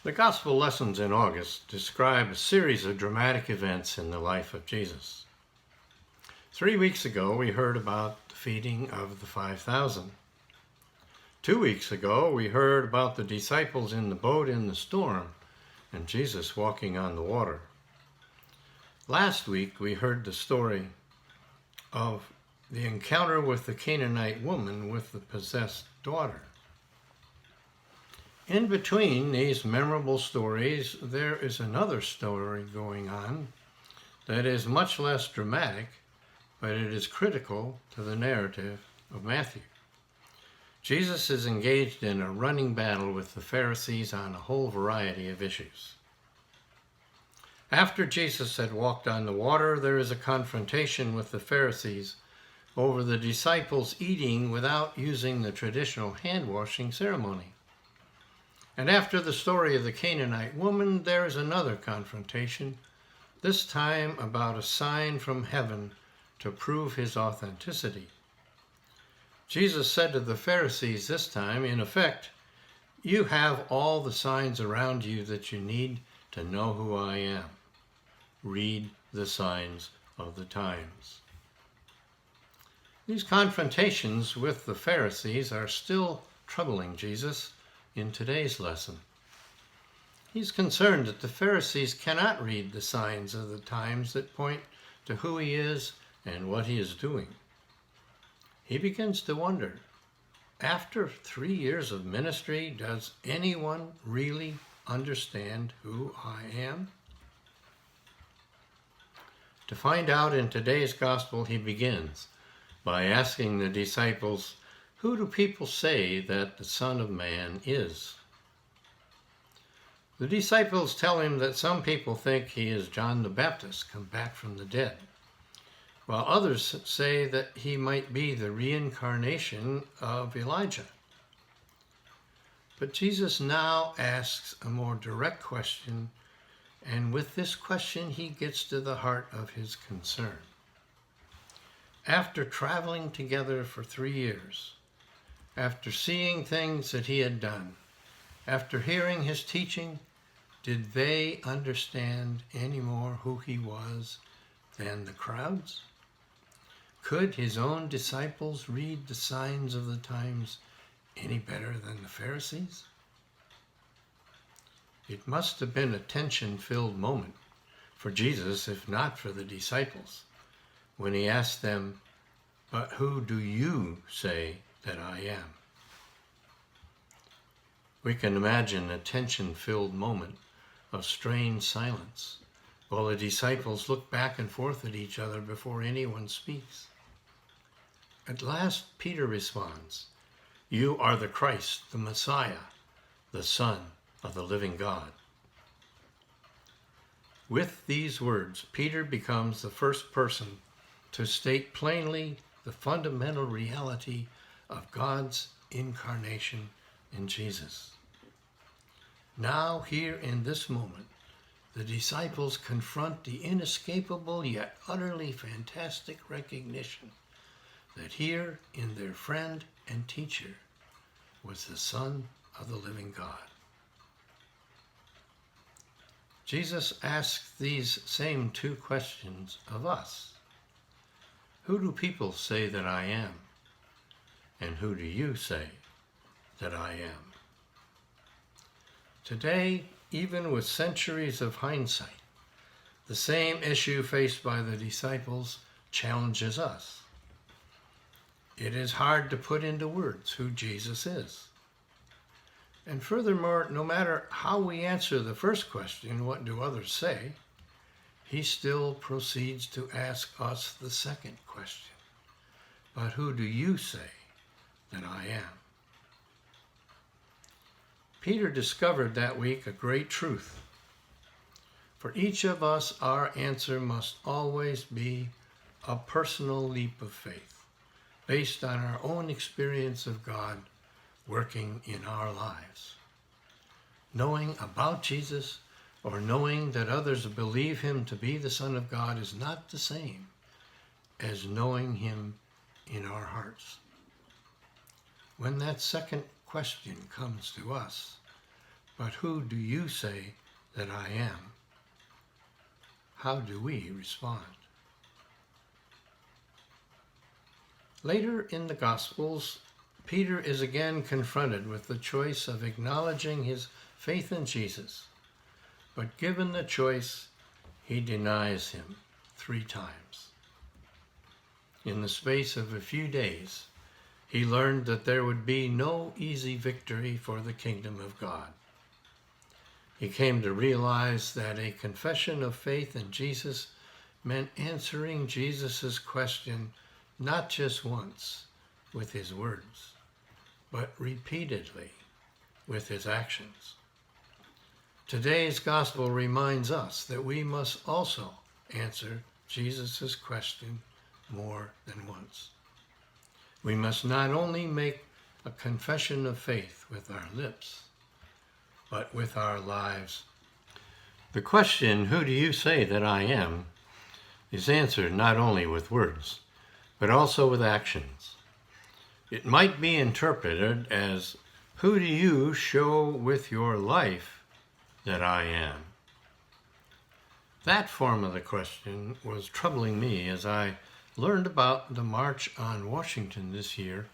The Gospel lessons in August describe a series of dramatic events in the life of Jesus. 3 weeks ago, we heard about the feeding of the 5,000. 2 weeks ago, we heard about the disciples in the boat in the storm and Jesus walking on the water. Last week, we heard the story of the encounter with the Canaanite woman with the possessed daughter. In between these memorable stories, there is another story going on that is much less dramatic, but it is critical to the narrative of Matthew. Jesus is engaged in a running battle with the Pharisees on a whole variety of issues. After Jesus had walked on the water, there is a confrontation with the Pharisees over the disciples eating without using the traditional hand-washing ceremony. And after the story of the Canaanite woman, there is another confrontation, this time about a sign from heaven to prove his authenticity. Jesus said to the Pharisees this time, in effect, "You have all the signs around you that you need to know who I am. Read the signs of the times." These confrontations with the Pharisees are still troubling Jesus in today's lesson. He's concerned that the Pharisees cannot read the signs of the times that point to who he is and what he is doing. He begins to wonder, after 3 years of ministry, does anyone really understand who I am? To find out in today's gospel, he begins by asking the disciples, "Who do people say that the Son of Man is?" The disciples tell him that some people think he is John the Baptist come back from the dead, while others say that he might be the reincarnation of Elijah. But Jesus now asks a more direct question, and with this question he gets to the heart of his concern. After traveling together for 3 years, after seeing things that he had done, after hearing his teaching, did they understand any more who he was than the crowds? Could his own disciples read the signs of the times any better than the Pharisees? It must have been a tension-filled moment for Jesus, if not for the disciples, when he asked them, "But who do you say that I am?" We can imagine a tension-filled moment of strained silence while the disciples look back and forth at each other before anyone speaks. At last, Peter responds, "You are the Christ, the Messiah, the Son of the living God." With these words, Peter becomes the first person to state plainly the fundamental reality of God's incarnation in Jesus. Now, here in this moment, the disciples confront the inescapable yet utterly fantastic recognition that here in their friend and teacher was the Son of the living God. Jesus asks these same 2 questions of us. Who do people say that I am? And who do you say that I am? Today, even with centuries of hindsight, the same issue faced by the disciples challenges us. It is hard to put into words who Jesus is. And furthermore, no matter how we answer the first question, what do others say, he still proceeds to ask us the second question. But who do you say that I am? Peter discovered that week a great truth. For each of us, our answer must always be a personal leap of faith, based on our own experience of God working in our lives. Knowing about Jesus or knowing that others believe him to be the Son of God is not the same as knowing him in our hearts. When that second question comes to us, But who do you say that I am? How do we respond? Later in the Gospels, Peter is again confronted with the choice of acknowledging his faith in Jesus. But given the choice, he denies him 3 times. In the space of a few days, he learned that there would be no easy victory for the kingdom of God. He came to realize that a confession of faith in Jesus meant answering Jesus' question not just once with his words, but repeatedly with his actions. Today's gospel reminds us that we must also answer Jesus' question more than once. We must not only make a confession of faith with our lips, but with our lives. The question, who do you say that I am, is answered not only with words, but also with actions. It might be interpreted as, who do you show with your life that I am? That form of the question was troubling me as I learned about the March on Washington this year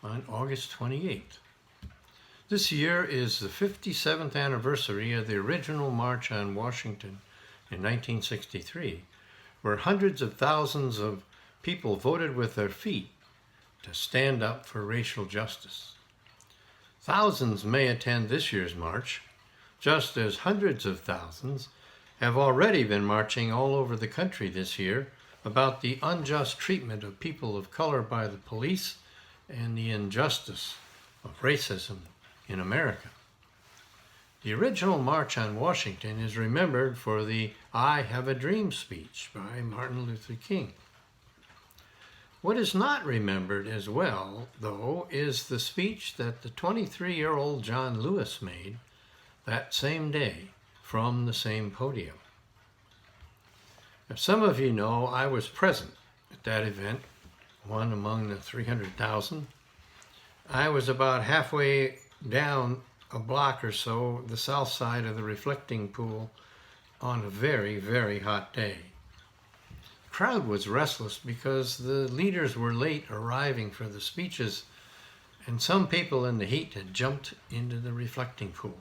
on August 28th. This year is the 57th anniversary of the original March on Washington in 1963, where hundreds of thousands of people voted with their feet to stand up for racial justice. Thousands may attend this year's march, just as hundreds of thousands have already been marching all over the country this year about the unjust treatment of people of color by the police and the injustice of racism in America. The original March on Washington is remembered for the I Have a Dream speech by Martin Luther King. What is not remembered as well, though, is the speech that the 23-year-old John Lewis made that same day from the same podium. As some of you know, I was present at that event, one among the 300,000. I was about halfway down a block or so the south side of the reflecting pool on a very, very hot day. The crowd was restless because the leaders were late arriving for the speeches, and some people in the heat had jumped into the reflecting pool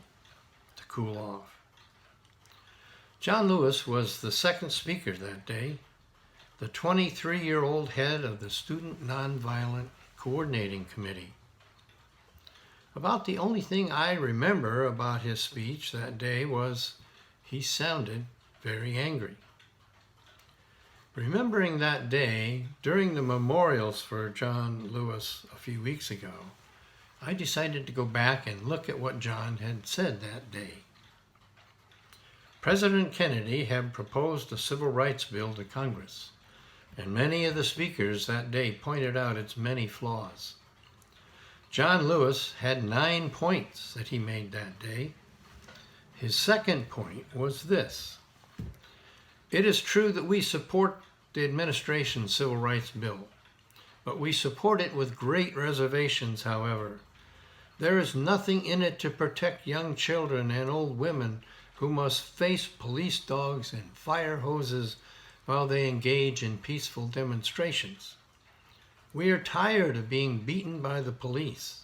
to cool off. John Lewis was the second speaker that day, the 23-year-old head of the Student Nonviolent Coordinating Committee. About the only thing I remember about his speech that day was he sounded very angry. Remembering that day, during the memorials for John Lewis a few weeks ago, I decided to go back and look at what John had said that day. President Kennedy had proposed a civil rights bill to Congress, and many of the speakers that day pointed out its many flaws. John Lewis had 9 points that he made that day. His second point was this: it is true that we support the administration's civil rights bill, but we support it with great reservations, however. There is nothing in it to protect young children and old women who must face police dogs and fire hoses while they engage in peaceful demonstrations. We are tired of being beaten by the police.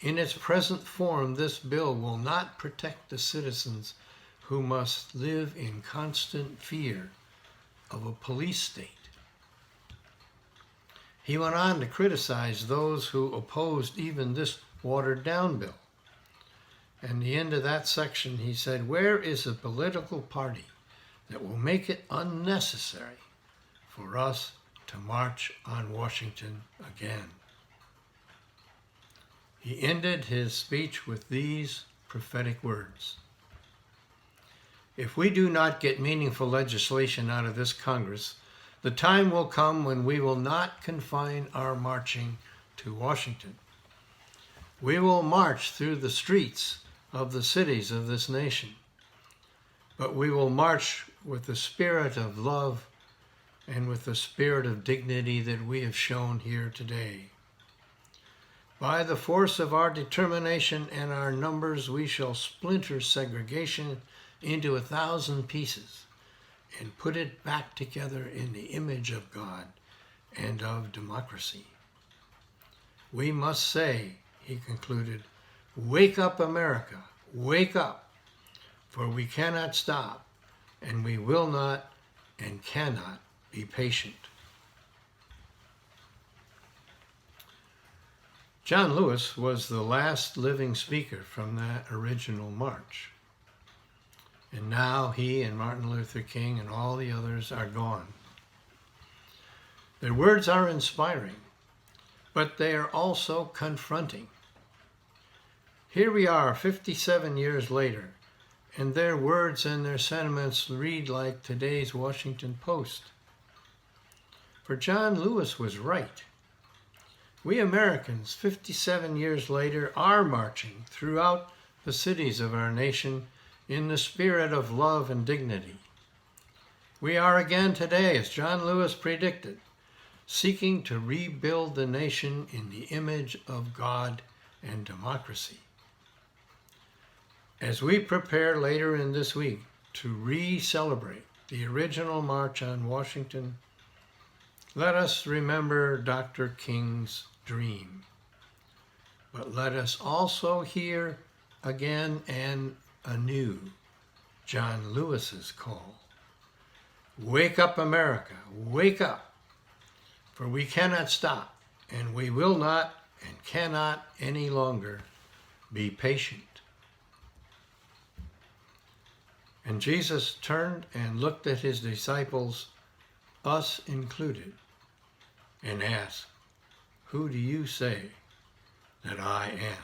In its present form, this bill will not protect the citizens who must live in constant fear of a police state. He went on to criticize those who opposed even this watered-down bill. And the end of that section, he said, "Where is a political party that will make it unnecessary for us to march on Washington again?" He ended his speech with these prophetic words: "If we do not get meaningful legislation out of this Congress, the time will come when we will not confine our marching to Washington. We will march through the streets of the cities of this nation, but we will march with the spirit of love and with the spirit of dignity that we have shown here today. By the force of our determination and our numbers, we shall splinter segregation into 1,000 pieces and put it back together in the image of God and of democracy. We must say, he concluded, wake up, America, wake up, for we cannot stop, and we will not and cannot be patient. John Lewis was the last living speaker from that original march. And now he and Martin Luther King and all the others are gone. Their words are inspiring, but they are also confronting. Here we are 57 years later, and their words and their sentiments read like today's Washington Post. For John Lewis was right. We Americans, 57 years later, are marching throughout the cities of our nation in the spirit of love and dignity. We are again today, as John Lewis predicted, seeking to rebuild the nation in the image of God and democracy. As we prepare later in this week to re-celebrate the original March on Washington, let us remember Dr. King's dream. But let us also hear again and anew John Lewis's call. Wake up, America, wake up, for we cannot stop, and we will not and cannot any longer be patient. And Jesus turned and looked at his disciples, us included, and asked, "Who do you say that I am?"